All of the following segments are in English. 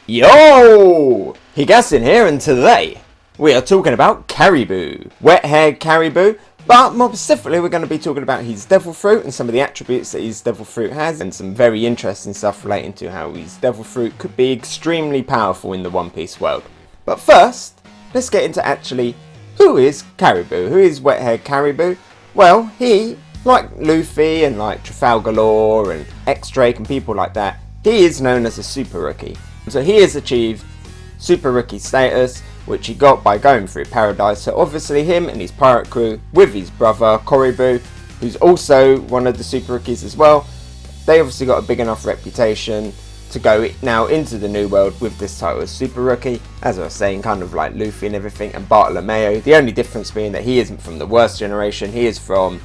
Yo! Hegassen here, and today we are talking about Caribou. Wet-haired Caribou, but more specifically we're going to be talking about his devil fruit and some of the attributes that his devil fruit has, and some very interesting stuff relating to how his devil fruit could be extremely powerful in the One Piece world. But first, let's get into actually who is Caribou? Who is Wet-haired Caribou? Well, he, like Luffy and like Trafalgar Law and X-Drake and people like that, he is known as a super rookie. So he has achieved super rookie status, which he got by going through Paradise. So obviously him and his pirate crew with his brother Caribou, who's also one of the super rookies as well, they obviously got a big enough reputation to go now into the new world with this title as super rookie. As I was saying, kind of like Luffy and everything, and Bartolomeo. The only difference being that he isn't from the worst generation, he is from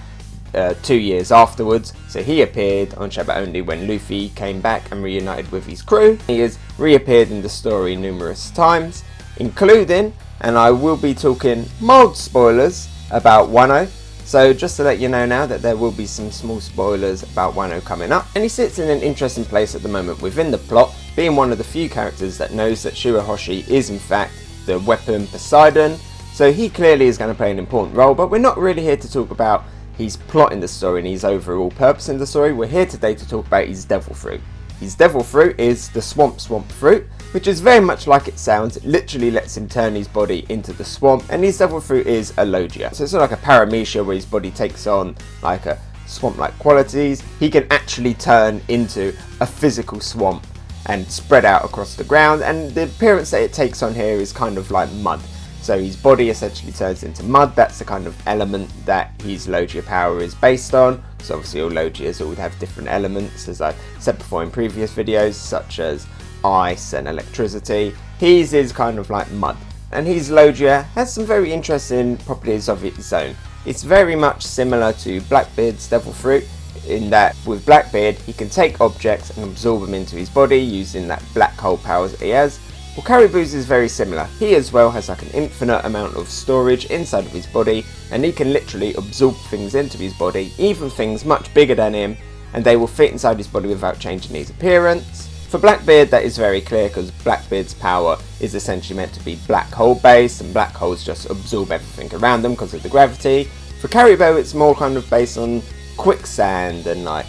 2 years afterwards. So he appeared on Sabaody when Luffy came back and reunited with his crew. He has reappeared in the story numerous times, including, and I will be talking mild spoilers about Wano. So just to let you know now that there will be some small spoilers about Wano coming up. And he sits in an interesting place at the moment within the plot, being one of the few characters that knows that Shirahoshi is in fact the weapon Poseidon. So he clearly is going to play an important role, but we're not really here to talk about his plot in the story and his overall purpose in the story. We're here today to talk about his devil fruit. His devil fruit is the swamp fruit, which is very much like it sounds. It literally lets him turn his body into the swamp, and his devil fruit is a logia. So it's sort of like a paramecia where his body takes on like a swamp-like qualities. He can actually turn into a physical swamp and spread out across the ground, and the appearance that it takes on here is kind of like mud. So his body essentially turns into mud. That's the kind of element that his logia power is based on. So obviously all logias all have different elements, as I said before in previous videos, such as ice and electricity. His is kind of like mud. And his logia has some very interesting properties of its own. It's very much similar to Blackbeard's devil fruit, in that with Blackbeard he can take objects and absorb them into his body using that black hole power that he has. Well, Caribou's is very similar. He as well has like an infinite amount of storage inside of his body, and he can literally absorb things into his body, even things much bigger than him, and they will fit inside his body without changing his appearance. For Blackbeard that is very clear, because Blackbeard's power is essentially meant to be black hole based, and black holes just absorb everything around them because of the gravity. For Caribou it's more kind of based on quicksand and like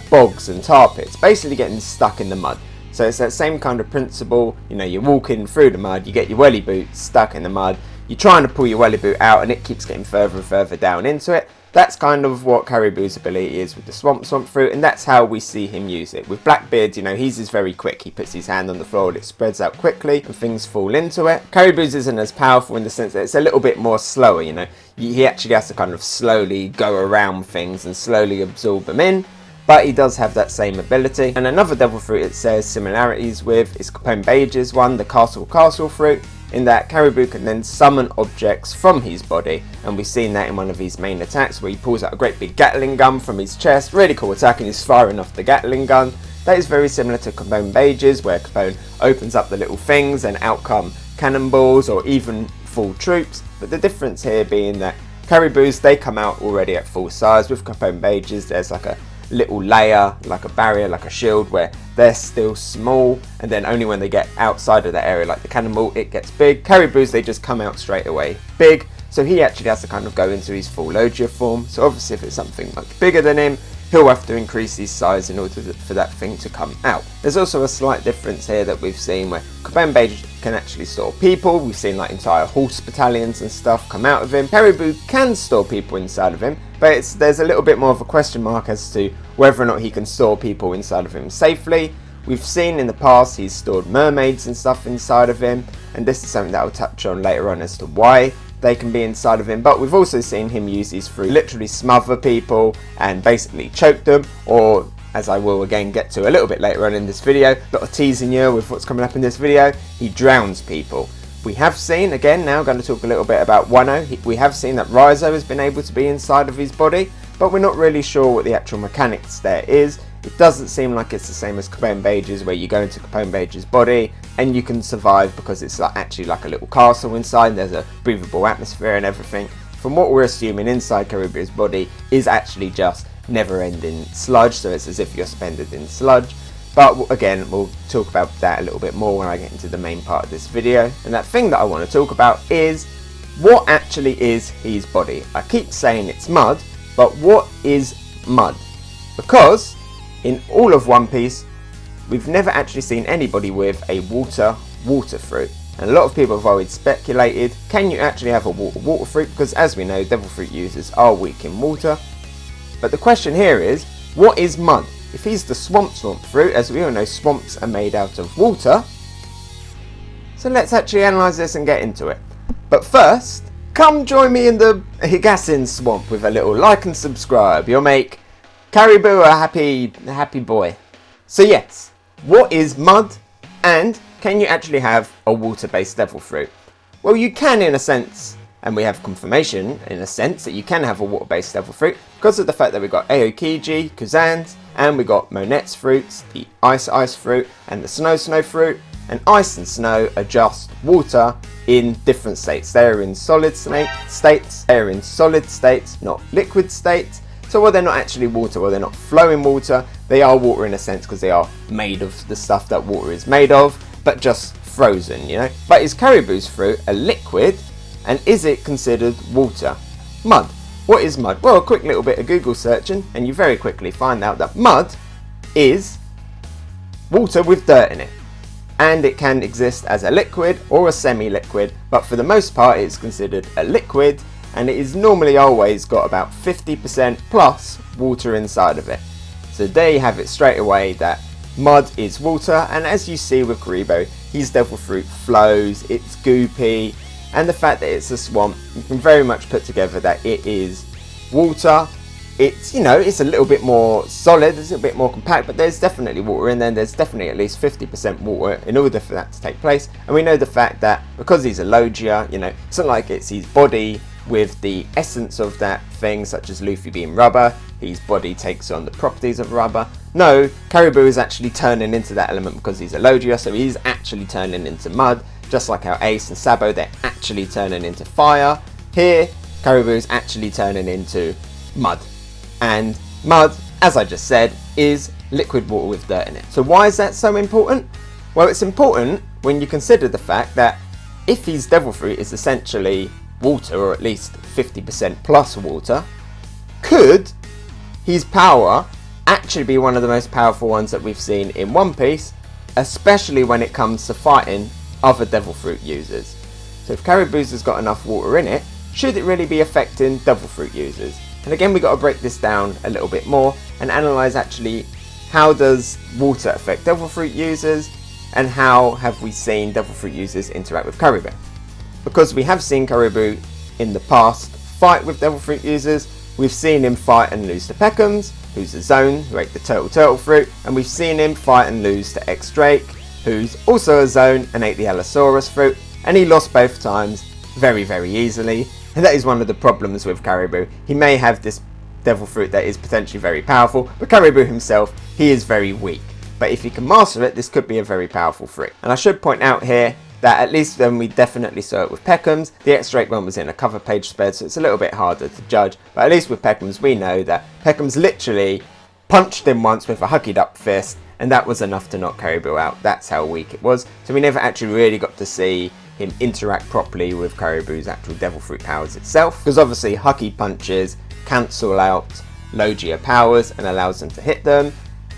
bogs and tar pits, basically getting stuck in the mud. So it's that same kind of principle. You're walking through the mud, you get your welly boot stuck in the mud, you're trying to pull your welly boot out and it keeps getting further and further down into it. That's kind of what Caribou's ability is with the swamp fruit, and that's how we see him use it. With Blackbeard, his is very quick. He puts his hand on the floor and it spreads out quickly and things fall into it. Caribou's isn't as powerful in the sense that it's a little bit more slower, He actually has to kind of slowly go around things and slowly absorb them in. But he does have that same ability. And another devil fruit it says similarities with is Capone one, the castle fruit, in that Caribou can then summon objects from his body, and we've seen that in one of his main attacks where he pulls out a great big Gatling gun from his chest. Really cool attack, and he's firing off the Gatling gun. That is very similar to Capone where Capone opens up the little things and out come cannonballs or even full troops. But the difference here being that Caribou's, they come out already at full size. With Capone there's like a little layer, like a barrier, like a shield, where they're still small, and then only when they get outside of that area, like the cannonball, it gets big. Caribou's, they just come out straight away big, so he actually has to kind of go into his full logia form. So obviously if it's something much bigger than him, he'll have to increase his size in order for that thing to come out. There's also a slight difference here that we've seen where Capone can actually store people. We've seen like entire horse battalions and stuff come out of him. Caribou can store people inside of him, but there's a little bit more of a question mark as to whether or not he can store people inside of him safely. We've seen in the past he's stored mermaids and stuff inside of him, and this is something that I'll touch on later on as to why they can be inside of him. But we've also seen him use these fruit, literally smother people and basically choke them, or as I will again get to a little bit later on in this video, a lot of teasing you with what's coming up in this video, he drowns people. We have seen, again now going to talk a little bit about Wano, we have seen that Raizo has been able to be inside of his body, but we're not really sure what the actual mechanics there is. It doesn't seem like it's the same as Capone where you go into Capone body and you can survive because it's actually like a little castle inside, there's a breathable atmosphere and everything. From what we're assuming, inside Caribou's body is actually just never-ending sludge, so it's as if you're suspended in sludge. But again, we'll talk about that a little bit more when I get into the main part of this video. And that thing that I want to talk about is what actually is his body. I keep saying it's mud, but what is mud? Because in all of One Piece, we've never actually seen anybody with a water fruit. And a lot of people have always speculated, can you actually have a water fruit? Because as we know, devil fruit users are weak in water. But the question here is, what is mud? If he's the swamp fruit, as we all know, swamps are made out of water. So let's actually analyse this and get into it. But first, come join me in the Hegassen swamp with a little like and subscribe. You'll make Caribou a happy boy. So yes, what is mud, and can you actually have a water-based devil fruit? Well, you can in a sense, and we have confirmation in a sense that you can have a water-based devil fruit because of the fact that we've got Aokiji, Kuzan's, and we got Monet's fruits, the ice fruit and the snow fruit. And ice and snow are just water in different states. They're in solid states, they're in solid states, not liquid states. So while they're not actually water, while they're not flowing water, they are water in a sense because they are made of the stuff that water is made of, but just frozen, you know. But is Caribou's fruit a liquid, and is it considered water? Mud. What is mud? Well, a quick little bit of Google searching and you very quickly find out that mud is water with dirt in it. And it can exist as a liquid or a semi-liquid, but for the most part it's considered a liquid, and it is normally always got about 50% plus water inside of it. So there you have it straight away, that mud is water. And as you see with Caribou, his devil fruit flows, it's goopy, and the fact that it's a swamp, you can very much put together that it is water. It's, you know, it's a little bit more solid, it's a little bit more compact, but there's definitely water in there. There's definitely at least 50% water in order for that to take place. And we know the fact that because he's a Logia, you know, it's not like it's his body with the essence of that thing, such as Luffy being rubber, his body takes on the properties of rubber. No, Caribou is actually turning into that element because he's a Logia, so he's actually turning into mud. Just like how Ace and Sabo, they're actually turning into fire. Here, Caribou is actually turning into mud. And mud, as I just said, is liquid water with dirt in it. So why is that so important? Well, it's important when you consider the fact that if his devil fruit is essentially water, or at least 50% plus water, could his power actually be one of the most powerful ones that we've seen in One Piece, especially when it comes to fighting other devil fruit users? So if Caribou's has got enough water in it, should it really be affecting devil fruit users? And again, we've got to break this down a little bit more and analyse actually how does water affect devil fruit users, and how have we seen devil fruit users interact with Caribou? Because we have seen Caribou in the past fight with devil fruit users. We've seen him fight and lose to Peckham's, who's a zone, who ate the turtle fruit, and we've seen him fight and lose to X-Drake, who's also a zone and ate the Allosaurus fruit, and he lost both times very, very easily. And that is one of the problems with Caribou. He may have this devil fruit that is potentially very powerful, but Caribou himself, he is very weak. But if he can master it, this could be a very powerful fruit. And I should point out here that at least when we definitely saw it with Peckham's, the X-Drake one was in a cover page spread, so it's a little bit harder to judge. But at least with Peckham's, we know that Peckham's literally punched him once with a huggied up fist, and that was enough to knock Caribou out. That's how weak it was. So we never actually really got to see him interact properly with Caribou's actual devil fruit powers itself, because obviously huggy punches cancel out Logia powers and allows them to hit them.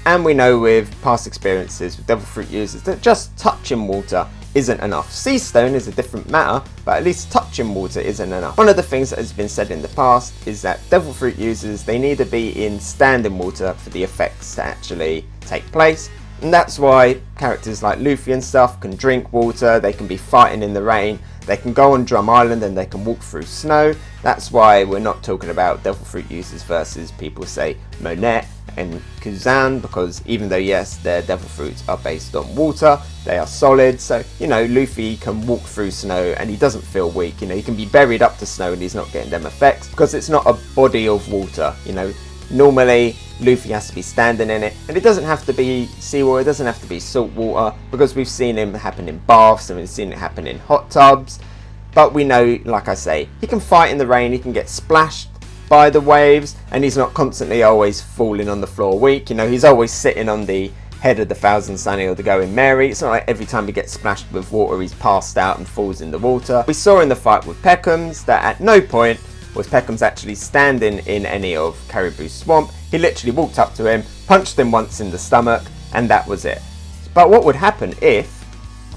And we know with past experiences with devil fruit users that just touching water isn't enough. Sea stone is a different matter, but at least touching water isn't enough. One of the things that has been said in the past is that devil fruit users, they need to be in standing water for the effects to actually take place. And that's why characters like Luffy and stuff can drink water, they can be fighting in the rain, they can go on Drum Island and they can walk through snow. That's why we're not talking about devil fruit users versus people say Monet and Kuzan, because even though yes, their devil fruits are based on water, they are solid. So, you know, Luffy can walk through snow and he doesn't feel weak. You know, he can be buried up to snow and he's not getting them effects because it's not a body of water. You know, normally Luffy has to be standing in it, and it doesn't have to be seawater, it doesn't have to be salt water, because we've seen him happen in baths and we've seen it happen in hot tubs. But we know, like I say, he can fight in the rain, he can get splashed by the waves, and he's not constantly always falling on the floor weak. You know, he's always sitting on the head of the Thousand Sunny or the Going Mary. It's not like every time he gets splashed with water he's passed out and falls in the water. We saw in the fight with Peckham's that at no point was Peckham's actually standing in any of Caribou's swamp. He literally walked up to him, punched him once in the stomach, and that was it. But what would happen if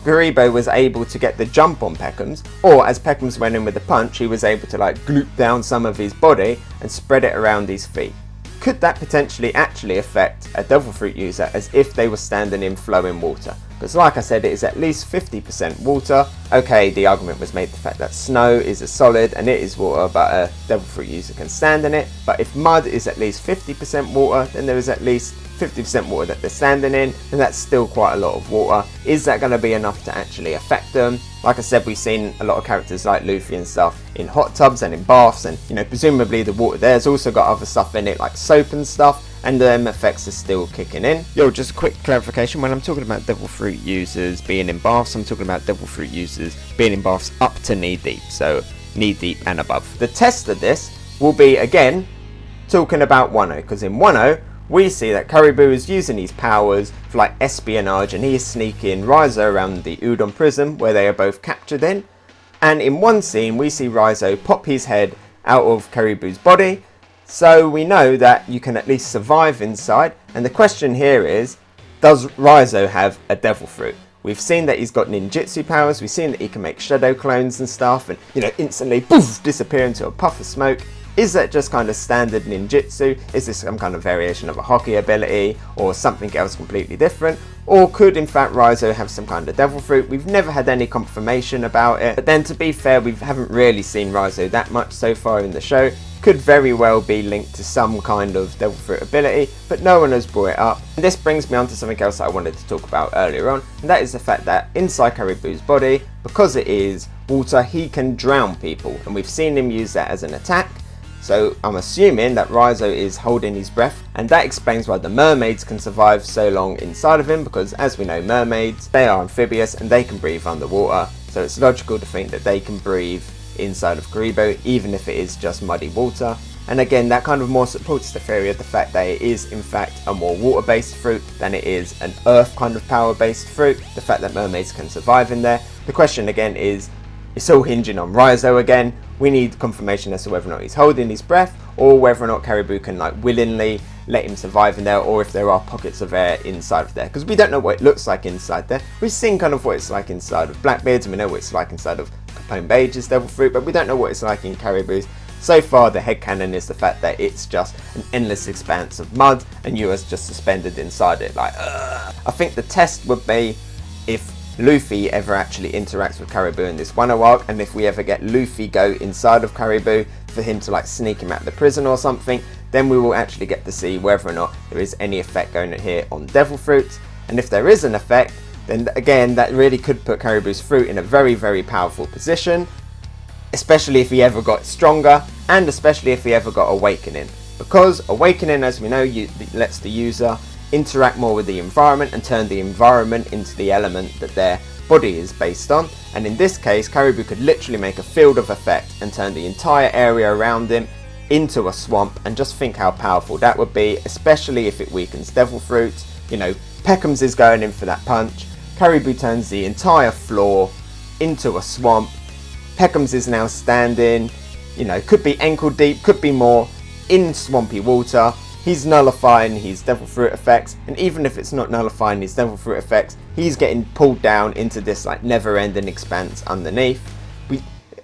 Caribou was able to get the jump on Peckham's, or as Peckham's went in with the punch, he was able to like gloop down some of his body and spread it around his feet? Could that potentially actually affect a Devil Fruit user as if they were standing in flowing water? Because like I said, it is at least 50% water. Okay, the argument was made the fact that snow is a solid and it is water, but a Devil Fruit user can stand in it. But if mud is at least 50% water, then there is at least 50% water that they're standing in, and that's still quite a lot of water. Is that going to be enough to actually affect them? Like I said, we've seen a lot of characters like Luffy and stuff in hot tubs and in baths, and you know, presumably the water there's also got other stuff in it like soap and stuff, and them effects are still kicking in. Yo, just a quick clarification, when I'm talking about Devil Fruit users being in baths, I'm talking about Devil Fruit users being in baths up to knee deep, so knee deep and above. The test of this will be, again, talking about Wano, because in Wano we see that Caribou is using his powers for like espionage, and he is sneaking Raizo around the Udon prison where they are both captured in. And in one scene we see Raizo pop his head out of Caribou's body, so we know that you can at least survive inside. And the question here is, does Raizo have a Devil Fruit? We've seen that he's got ninjutsu powers, we've seen that he can make shadow clones and stuff, and you know, instantly poof, disappear into a puff of smoke. Is that just kind of standard ninjutsu? Is this some kind of variation of a hockey ability or something else completely different? Or could in fact Raizo have some kind of Devil Fruit? We've never had any confirmation about it, but then to be fair, we haven't really seen Raizo that much so far in the show. Could very well be linked to some kind of Devil Fruit ability, but no one has brought it up. And this brings me on to something else that I wanted to talk about earlier on, and that is the fact that inside Caribou's body, because it is water, he can drown people, and we've seen him use that as an attack. So I'm assuming that Raizo is holding his breath, and that explains why the mermaids can survive so long inside of him, because as we know, mermaids, they are amphibious and they can breathe underwater, so it's logical to think that they can breathe inside of Caribou, even if it is just muddy water. And again, that kind of more supports the theory of the fact that it is in fact a more water-based fruit than it is an earth kind of power-based fruit, the fact that mermaids can survive in there. The question again is, it's all hinging on Raizo again. We need confirmation as to whether or not he's holding his breath, or whether or not Caribou can like willingly let him survive in there, or if there are pockets of air inside of there, because we don't know what it looks like inside there. We've seen kind of what it's like inside of Blackbeard's, and we know what it's like inside of Capone Bage's Devil Fruit, but we don't know what it's like in Caribou's. So far the headcanon is the fact that it's just an endless expanse of mud and you are just suspended inside it like I think the test would be if Luffy ever actually interacts with Caribou in this Wano arc, and if we ever get Luffy go inside of Caribou for him to like sneak him out of the prison or something, then we will actually get to see whether or not there is any effect going on here on Devil Fruits. And if there is an effect, then again that really could put Caribou's fruit in a very, very powerful position, especially if he ever got stronger, and especially if he ever got Awakening, because Awakening, as we know, lets the user interact more with the environment and turn the environment into the element that their body is based on. And in this case, Caribou could literally make a field of effect and turn the entire area around him into a swamp, and just think how powerful that would be, especially if it weakens Devil Fruit. You know, Peckham's is going in for that punch, Caribou turns the entire floor into a swamp, Peckham's is now standing, you know, could be ankle deep, could be more, in swampy water. He's nullifying his Devil Fruit effects, and even if it's not nullifying his Devil Fruit effects, he's getting pulled down into this like never-ending expanse underneath.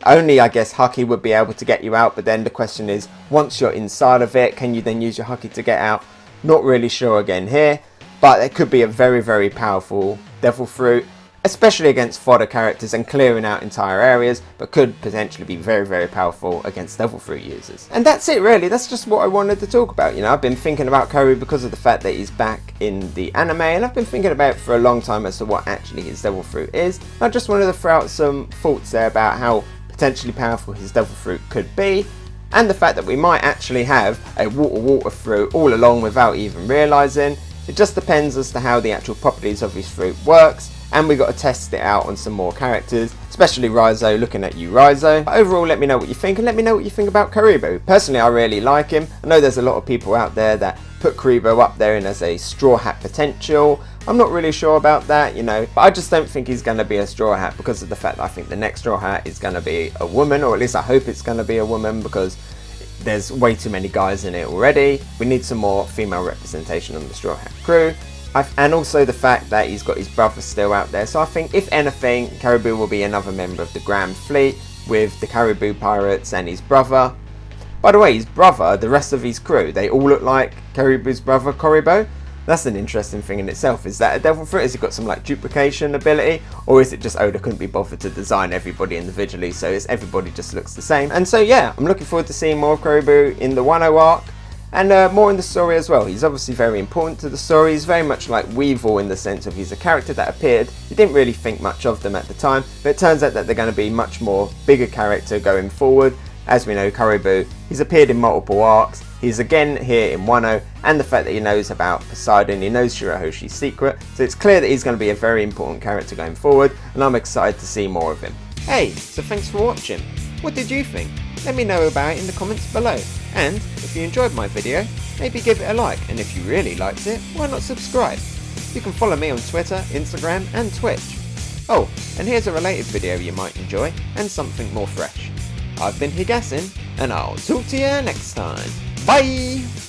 Only, I guess, Haki would be able to get you out, but then the question is, once you're inside of it, can you then use your Haki to get out? Not really sure again here, but it could be a very, very powerful Devil Fruit, especially against fodder characters and clearing out entire areas, but could potentially be very, very powerful against Devil Fruit users. And that's it really, that's just what I wanted to talk about. You know, I've been thinking about Caribou because of the fact that he's back in the anime, and I've been thinking about it for a long time as to what actually his Devil Fruit is. I just wanted to throw out some thoughts there about how potentially powerful his Devil Fruit could be, and the fact that we might actually have a water fruit all along without even realising. It just depends as to how the actual properties of his fruit works, and we got to test it out on some more characters, especially Raizo. Looking at you, Raizo. But overall, let me know what you think, and let me know what you think about Caribou. Personally, I really like him. I know there's a lot of people out there that put Caribou up there in as a Straw Hat potential. I'm not really sure about that, you know, but I just don't think he's going to be a Straw Hat because of the fact that I think the next Straw Hat is going to be a woman, or at least I hope it's going to be a woman, because there's way too many guys in it already. We need some more female representation on the Straw Hat crew. And also the fact that he's got his brother still out there. So I think, if anything, Caribou will be another member of the Grand Fleet with the Caribou Pirates and his brother. By the way, his brother, the rest of his crew, they all look like Caribou's brother, Caribou. That's an interesting thing in itself. Is that a devil fruit? Has it got some like duplication ability? Or is it just Oda couldn't be bothered to design everybody individually, so everybody just looks the same? And so yeah, I'm looking forward to seeing more of Caribou in the Wano arc. And more in the story as well. He's obviously very important to the story. He's very much like Weevil in the sense of he's a character that appeared. You didn't really think much of them at the time, but it turns out that they're going to be much more bigger character going forward. As we know, Caribou, he's appeared in multiple arcs. He's again here in Wano, and the fact that he knows about Poseidon, he knows Shirahoshi's secret. So it's clear that he's going to be a very important character going forward, and I'm excited to see more of him. Hey, so thanks for watching. What did you think? Let me know about it in the comments below. And if you enjoyed my video, maybe give it a like, and if you really liked it, why not subscribe? You can follow me on Twitter, Instagram and Twitch. Oh, and here's a related video you might enjoy, and something more fresh. I've been Hegassen, and I'll talk to you next time. Bye!